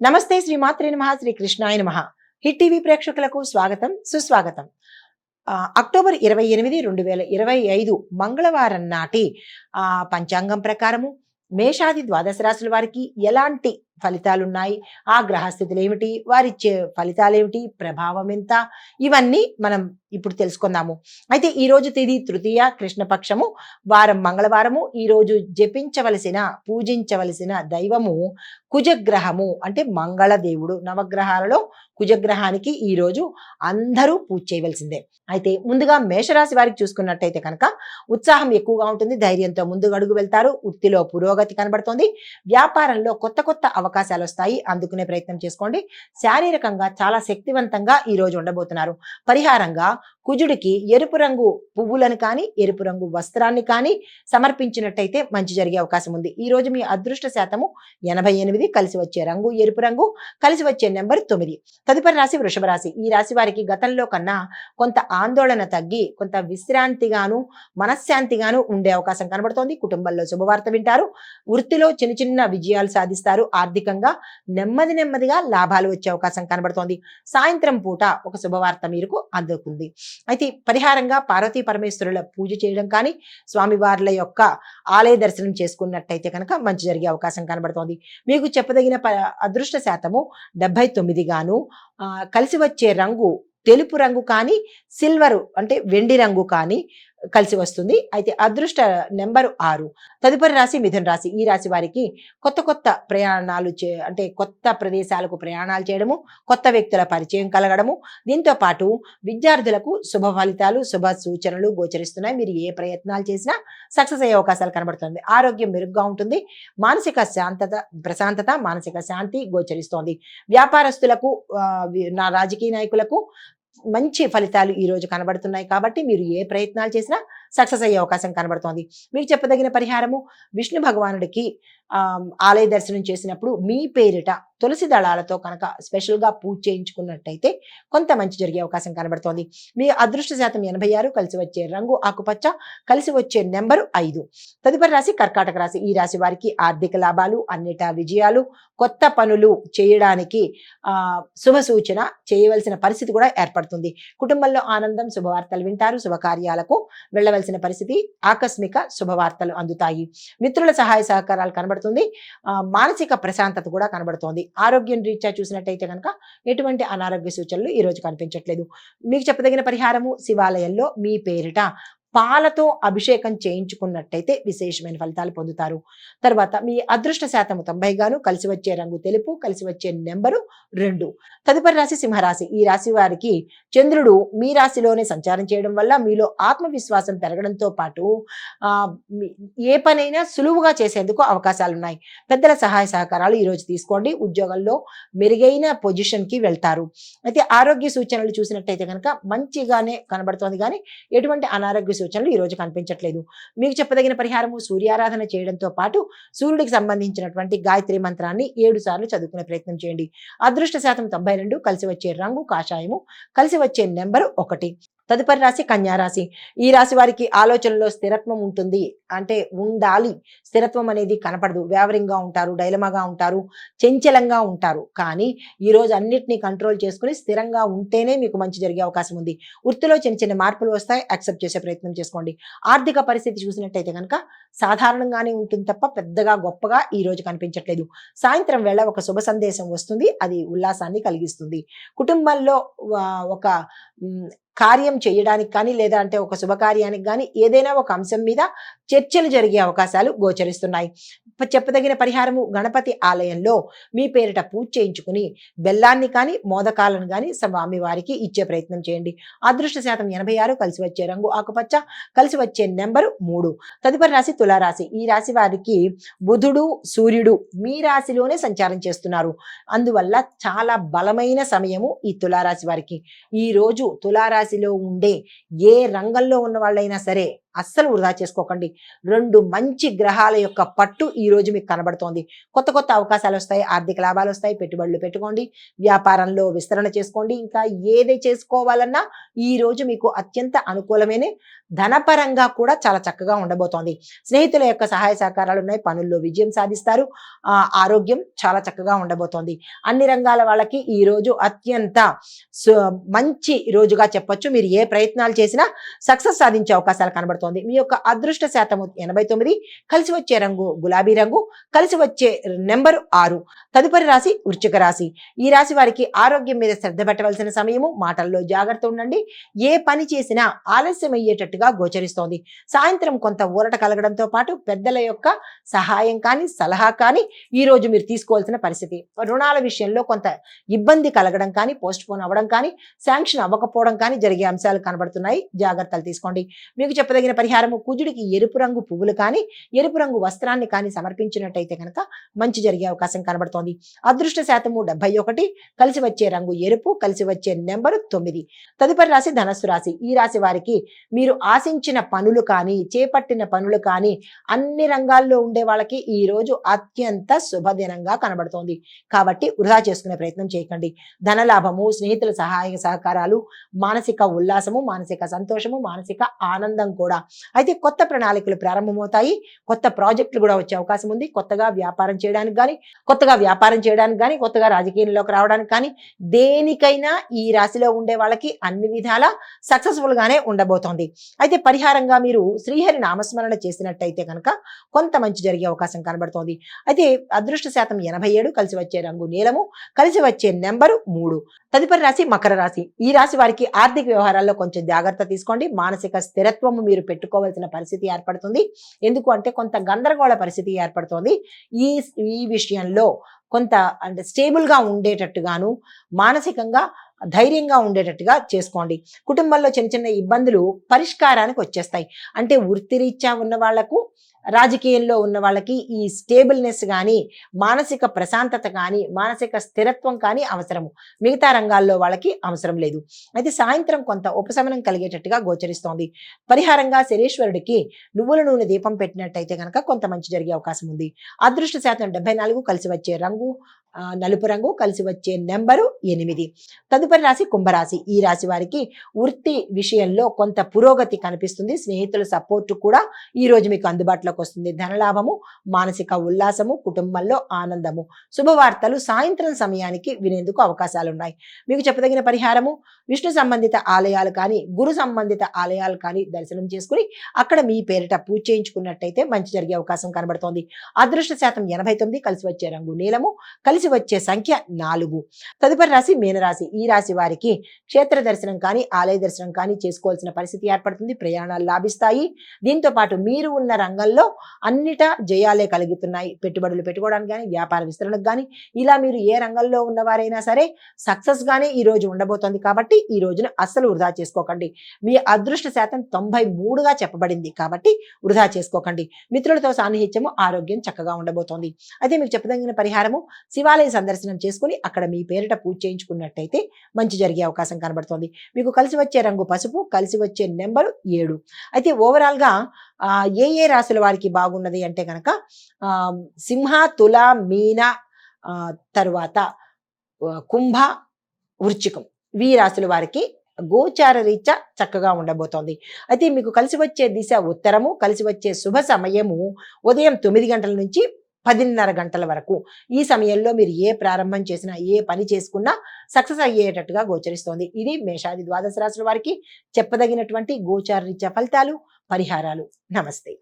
నమస్తే శ్రీమాత్రే నమః శ్రీ కృష్ణాయ నమః. హిట్ టీవీ ప్రేక్షకులకు స్వాగతం సుస్వాగతం. అక్టోబర్ 28, 2025 మంగళవారం నాటి పంచాంగం ప్రకారము మేషాది ద్వాదశ రాశుల వారికి ఎలాంటి ఫలితాలున్నాయి, ఆ గ్రహస్థితులు ఏమిటి, వారిచ్చే ఫలితాలు ఏమిటి, ప్రభావం ఎంత, ఇవన్నీ మనం ఇప్పుడు తెలుసుకుందాము. అయితే ఈ రోజు తేదీ తృతీయ కృష్ణపక్షము వారం మంగళవారము. ఈ రోజు జపించవలసిన పూజించవలసిన దైవము కుజగ్రహము, అంటే మంగళ దేవుడు. నవగ్రహాలలో కుజగ్రహానికి ఈ రోజు అందరూ పూజ చేయవలసిందే. అయితే ముందుగా మేషరాశి వారికి చూసుకున్నట్టయితే కనుక ఉత్సాహం ఎక్కువగా ఉంటుంది, ధైర్యంతో ముందుకు అడుగు వెళ్తారు, వృత్తిలో పురోగతి కనబడుతోంది, వ్యాపారంలో కొత్త కొత్త అవకాశాలు వస్తాయి, అందుకునే ప్రయత్నం చేసుకోండి. శారీరకంగా చాలా శక్తివంతంగా ఈ రోజు ఉండబోతున్నారు. పరిహారంగా కుజుడికి ఎరుపు రంగు పువ్వులను కానీ ఎరుపు రంగు వస్త్రాన్ని కానీ సమర్పించినట్టయితే మంచి జరిగే అవకాశం ఉంది. ఈ రోజు మీ అదృష్ట శాతము 88, కలిసి వచ్చే రంగు ఎరుపు రంగు, కలిసి వచ్చే నెంబర్ 9. తదుపరి రాశి వృషభ రాశి. ఈ రాశి వారికి గతంలో కన్నా కొంత ఆందోళన తగ్గి కొంత విశ్రాంతిగాను మనశ్శాంతిగాను ఉండే అవకాశం కనబడుతోంది. కుటుంబంలో శుభవార్త వింటారు, వృత్తిలో చిన్న చిన్న విజయాలు సాధిస్తారు, ఆర్థికంగా నెమ్మదిగా లాభాలు వచ్చే అవకాశం కనబడుతోంది. సాయంత్రం పూట ఒక శుభవార్త మీకు అందుకుంది. అయితే పరిహారంగా పార్వతీ పరమేశ్వరుల పూజ చేయడం కానీ స్వామివార్ల యొక్క ఆలయ దర్శనం చేసుకున్నట్టయితే కనుక మంచి జరిగే అవకాశం కనబడుతోంది. మీకు చెప్పదగిన అదృష్ట శాతము 79 గాను, కలిసి వచ్చే రంగు తెలుపు రంగు కానీ సిల్వరు అంటే వెండి రంగు కానీ కలిసి వస్తుంది. అయితే అదృష్ట నెంబరు 6. తదుపరి రాశి మిథున రాశి. ఈ రాశి వారికి కొత్త కొత్త ప్రయాణాలు అంటే కొత్త ప్రదేశాలకు ప్రయాణాలు చేయడము, కొత్త వ్యక్తుల పరిచయం కలగడము, దీంతో పాటు విద్యార్థులకు శుభ ఫలితాలు శుభ సూచనలు గోచరిస్తున్నాయి. మీరు ఏ ప్రయత్నాలు చేసినా సక్సెస్ అయ్యే అవకాశాలు కనబడుతుంది. ఆరోగ్యం మెరుగ్గా ఉంటుంది, మానసిక ప్రశాంతత మానసిక శాంతి గోచరిస్తోంది. వ్యాపారస్తులకు నా రాజకీయ నాయకులకు మంచి ఫలితాలు ఈ రోజు కనబడుతున్నాయి. కాబట్టి మీరు ఏ ప్రయత్నాలు చేసినా సక్సెస్ అయ్యే అవకాశం కనబడుతోంది. మీకు చెప్పదగిన పరిహారము విష్ణు భగవానుడికి ఆలయ దర్శనం చేసినప్పుడు మీ పేరిట తులసి దళాలతో కనుక స్పెషల్గా పూజ చేయించుకున్నట్టయితే కొంత మంచి జరిగే అవకాశం కనబడుతోంది. మీ అదృష్ట శాతం 86, కలిసి వచ్చే రంగు ఆకుపచ్చ, కలిసి వచ్చే నెంబరు 5. తదుపరి రాశి కర్కాటక రాశి. ఈ రాశి వారికి ఆర్థిక లాభాలు, అన్నిటా విజయాలు, కొత్త పనులు చేయడానికి శుభ సూచన చేయవలసిన పరిస్థితి కూడా ఏర్పడుతుంది. కుటుంబంలో ఆనందం, శుభవార్తలు వింటారు, శుభకార్యాలకు వెళ్ళవలసిన పరిస్థితి, ఆకస్మిక శుభవార్తలు అందుతాయి. మిత్రుల సహాయ సహకారాలు కనబడుతుంది, మానసిక ప్రశాంతత కూడా కనబడుతోంది. ఆరోగ్యం రీత్యా చూసినట్టయితే కనుక ఎటువంటి అనారోగ్య సూచనలు ఈ రోజు కనిపించట్లేదు. మీకు చెప్పదగిన పరిహారము శివాలయంలో మీ పేరిట పాలతో అభిషేకం చేయించుకున్నట్టయితే విశేషమైన ఫలితాలు పొందుతారు. తర్వాత మీ అదృష్ట శాతము 90 గాను, కలిసి వచ్చే రంగు తెలుపు, కలిసి వచ్చే నెంబరు 2. తదుపరి రాశి సింహరాశి. ఈ రాశి వారికి చంద్రుడు మీ రాశిలోనే సంచారం చేయడం వల్ల మీలో ఆత్మవిశ్వాసం పెరగడంతో పాటు ఏ పనైనా సులువుగా చేసేందుకు అవకాశాలు ఉన్నాయి. పెద్దల సహాయ సహకారాలు ఈ రోజు తీసుకోండి. ఉద్యోగంలో మెరుగైన పొజిషన్కి వెళ్తారు. అయితే ఆరోగ్య సూచనలు చూసినట్టయితే కనుక మంచిగానే కనబడుతోంది, కానీ ఎటువంటి అనారోగ్య సూచనలు ఈ రోజు కనిపించట్లేదు. మీకు చెప్పదగిన పరిహారము సూర్యారాధన చేయడంతో పాటు సూర్యుడికి సంబంధించినటువంటి గాయత్రి మంత్రాన్ని 7 సార్లు చదువుకునే ప్రయత్నం చేయండి. అదృష్ట శాతం 92, కలిసి వచ్చే రంగు కాషాయము, కలిసి వచ్చే నెంబరు 1. తదుపరి రాశి కన్యా రాశి. ఈ రాశి వారికి ఆలోచనలో స్థిరత్వం ఉంటుంది, అంటే ఉండాలి, స్థిరత్వం అనేది కనపడదు. వ్యావరింగ్గా ఉంటారు, డైలమాగా ఉంటారు, చంచలంగా ఉంటారు. కానీ ఈరోజు అన్నిటినీ కంట్రోల్ చేసుకుని స్థిరంగా ఉంటేనే మీకు మంచి జరిగే అవకాశం ఉంది. వృత్తిలో చిన్న చిన్న మార్పులు వస్తాయి, యాక్సెప్ట్ చేసే ప్రయత్నం చేసుకోండి. ఆర్థిక పరిస్థితి చూసినట్టయితే కనుక సాధారణంగానే ఉంటుంది తప్ప పెద్దగా గొప్పగా ఈ రోజు కనిపించట్లేదు. సాయంత్రం వేళ ఒక శుభ సందేశం వస్తుంది, అది ఉల్లాసాన్ని కలిగిస్తుంది. కుటుంబంలో ఒక కార్యం చేయడానికి కానీ లేదా అంటే ఒక శుభకార్యానికి కానీ ఏదైనా ఒక అంశం మీద చర్చలు జరిగే అవకాశాలు గోచరిస్తున్నాయి. చెప్పదగిన పరిహారము గణపతి ఆలయంలో మీ పేరిట పూజ చేయించుకుని బెల్లాన్ని కానీ మోదకాలను కానీ స్వామి వారికి ఇచ్చే ప్రయత్నం చేయండి. అదృష్ట శాతం 86, కలిసి వచ్చే రంగు ఆకుపచ్చ, కలిసి వచ్చే నెంబరు 3. తదుపరి రాశి తులారాశి. ఈ రాశి వారికి బుధుడు సూర్యుడు మీ రాశిలోనే సంచారం చేస్తున్నారు. అందువల్ల చాలా బలమైన సమయము ఈ తులారాశి వారికి. ఈ రోజు తులారాశిలో ఉండే ఏ రంగంలో ఉన్న వాళ్ళైనా సరే అస్సలు వృధా చేసుకోకండి. 2 మంచి గ్రహాల యొక్క పట్టు ఈ రోజు మీకు కనబడుతోంది. కొత్త కొత్త అవకాశాలు వస్తాయి, ఆర్థిక లాభాలు వస్తాయి, పెట్టుబడులు పెట్టుకోండి, వ్యాపారంలో విస్తరణ చేసుకోండి. ఇంకా ఏది చేసుకోవాలన్నా ఈ రోజు మీకు అత్యంత అనుకూలమైన ధనపరంగా కూడా చాలా చక్కగా ఉండబోతోంది. స్నేహితుల యొక్క సహాయ సహకారాలు ఉన్నాయి, పనుల్లో విజయం సాధిస్తారు, ఆరోగ్యం చాలా చక్కగా ఉండబోతోంది. అన్ని రంగాల వాళ్ళకి ఈ రోజు అత్యంత మంచి రోజుగా చెప్పొచ్చు. మీరు ఏ ప్రయత్నాలు చేసినా సక్సెస్ సాధించే అవకాశాలు కనబడుతోంది. మీ యొక్క అదృష్ట శాతము 89, కలిసి వచ్చే రంగు గులాబీ రంగు, కలిసి వచ్చే నెంబరు 6. తదుపరి రాశి వృశ్చిక రాశి. ఈ రాశి వారికి ఆరోగ్యం మీద శ్రద్ధ పెట్టవలసిన సమయము, మాటల్లో జాగ్రత్త ఉండండి. ఏ పని చేసినా ఆలస్యం అయ్యేటట్టుగా గోచరిస్తోంది. సాయంత్రం కొంత ఊరట కలగడంతో పాటు పెద్దల యొక్క సహాయం కానీ సలహా కానీ ఈ రోజు మీరు తీసుకోవాల్సిన పరిస్థితి. రుణాల విషయంలో కొంత ఇబ్బంది కలగడం కానీ, పోస్ట్ పోన్ అవ్వడం కానీ, శాంక్షన్ అవ్వకపోవడం కానీ జరిగే అంశాలు కనబడుతున్నాయి. జాగ్రత్తలు తీసుకోండి. మీకు చెప్పదగిన పరిహారము, కుజుడికి ఎరుపు రంగు పువ్వులు కానీ, ఎరుపు రంగు వస్త్రాన్ని కానీ సమర్పించినట్టయితే కనుక మంచి జరిగే అవకాశం కనబడుతోంది. అదృష్ట శాతము 71, కలిసి వచ్చే రంగు ఎరుపు, కలిసి వచ్చే నెంబరు 9. తదుపరి రాశి ధనస్సు రాశి. ఈ రాశి వారికి మీరు ఆశించిన పనులు కానీ, చేపట్టిన పనులు కానీ అన్ని రంగాల్లో ఉండే వాళ్ళకి ఈ రోజు అత్యంత శుభదినంగా కనబడుతోంది. కాబట్టి వృధా చేసుకునే ప్రయత్నం చేయకండి. ధనలాభము, స్నేహితుల సహాయ సహకారాలు, మానసిక ఉల్లాసము, మానసిక సంతోషము, మానసిక ఆనందం కూడా. అయితే కొత్త ప్రణాళికలు ప్రారంభమవుతాయి, కొత్త ప్రాజెక్టులు కూడా వచ్చే అవకాశం ఉంది. కొత్తగా వ్యాపారం చేయడానికి కానీ, కొత్తగా రాజకీయంలోకి రావడానికి కానీ, దేనికైనా ఈ రాశిలో ఉండే వాళ్ళకి అన్ని విధాలా సక్సెస్ఫుల్ గానే ఉండబోతోంది. అయితే పరిహారంగా మీరు శ్రీహరి నామస్మరణ చేసినట్టయితే కనుక కొంత మంచి జరిగే అవకాశం కనబడుతోంది. అయితే అదృష్ట శాతం 87, కలిసి వచ్చే రంగు నీలము, కలిసి వచ్చే నెంబరు 3. తదుపరి రాశి మకర రాశి. ఈ రాశి వారికి ఆర్థిక వ్యవహారాల్లో కొంచెం జాగ్రత్త తీసుకోండి. మానసిక స్థిరత్వము మీరు పెట్టుకోవాల్సిన పరిస్థితి ఏర్పడుతుంది. ఎందుకు అంటే కొంత గందరగోళ పరిస్థితి ఏర్పడుతోంది. ఈ విషయంలో కొంత అంటే స్టేబుల్ గా ఉండేటట్టుగాను, మానసికంగా ధైర్యంగా ఉండేటట్టుగా చేసుకోండి. కుటుంబంలో చిన్న చిన్న ఇబ్బందులు పరిష్కారానికి వచ్చేస్తాయి. అంటే వృత్తిరీత్యా ఉన్న వాళ్లకు, రాజకీయంలో ఉన్న వాళ్ళకి ఈ స్టేబుల్నెస్ కానీ, మానసిక ప్రశాంతత కానీ, మానసిక స్థిరత్వం కానీ అవసరము. మిగతా రంగాల్లో వాళ్ళకి అవసరం లేదు. అయితే సాయంత్రం కొంత ఉపశమనం కలిగేటట్టుగా గోచరిస్తోంది. పరిహారంగా శనీశ్వరుడికి నువ్వుల నూనె దీపం పెట్టినట్టయితే కనుక కొంత మంచి జరిగే అవకాశం ఉంది. అదృష్ట శాతం 74, కలిసి వచ్చే రంగు నలుపు రంగు, కలిసి వచ్చే నెంబరు 8. తదుపరి రాశి కుంభరాశి. ఈ రాశి వారికి వృత్తి విషయంలో కొంత పురోగతి కనిపిస్తుంది. స్నేహితుల సపోర్ట్ కూడా ఈ రోజు మీకు అందుబాటులోకి వస్తుంది. ధనలాభము, మానసిక ఉల్లాసము, కుటుంబంలో ఆనందము. శుభవార్తలు సాయంత్రం సమయానికి వినేందుకు అవకాశాలు ఉన్నాయి. మీకు చెప్పదగిన పరిహారము, విష్ణు సంబంధిత ఆలయాలు కానీ, గురు సంబంధిత ఆలయాలు కానీ దర్శనం చేసుకుని అక్కడ మీ పేరిట పూజ చేయించుకున్నట్టయితే మంచి జరిగే అవకాశం కనబడుతోంది. అదృష్ట శాతం 89, కలిసి వచ్చే రంగు నీలము, కలిసి వచ్చే సంఖ్య 4. తదుపరి రాశి మీనరాశి. ఈ రాశి వారికి క్షేత్ర దర్శనం కానీ, ఆలయ దర్శనం కానీ చేసుకోవాల్సిన పరిస్థితి ఏర్పడుతుంది. ప్రయాణాలు లాభిస్తాయి. దీంతో పాటు మీరు ఉన్న రంగంలో అన్నిటా జయాలే కలుగుతున్నాయి. పెట్టుబడులు పెట్టుకోవడానికి కానీ, వ్యాపార విస్తరణకు కానీ, ఇలా మీరు ఏ రంగంలో ఉన్నవారైనా సరే సక్సెస్ గానే ఈ రోజు ఉండబోతోంది. కాబట్టి ఈ రోజును అస్సలు వృధా చేసుకోకండి. మీ అదృష్ట శాతం 93గా చెప్పబడింది. కాబట్టి వృధా చేసుకోకండి. మిత్రులతో సాన్నిహిత్యము, ఆరోగ్యం చక్కగా ఉండబోతోంది. అయితే మీకు చెప్పదగిన పరిహారము, శివాలయ సందర్శనం చేసుకుని అక్కడ మీ పేరిట పూజ చేయించుకున్నట్టయితే మంచి జరిగే అవకాశం కనబడుతోంది. మీకు కలిసి వచ్చే రంగు పసుపు, కలిసి వచ్చే నెంబరు 7. అయితే ఓవరాల్ గా ఏ రాశుల వారికి బాగున్నది అంటే కనుక సింహ, తుల, మీన, తరువాత కుంభ, వృశ్చికం, ఈ రాశుల వారికి గోచార రీత్యా చక్కగా ఉండబోతోంది. అయితే మీకు కలిసి వచ్చే దిశ ఉత్తరము, కలిసి వచ్చే శుభ సమయము ఉదయం 9 గంటల నుంచి 10:30 గంటల వరకు. ఈ సమయంలో మీరు ఏ ప్రారంభం చేసినా, ఏ పని చేసుకున్నా సక్సెస్ అయ్యేటట్టుగా గోచరిస్తోంది. ఇది మేషాది ద్వాదశ రాశుల వారికి చెప్పదగినటువంటి గోచార రీత్యా ఫలితాలు, పరిహారాలు. నమస్తే.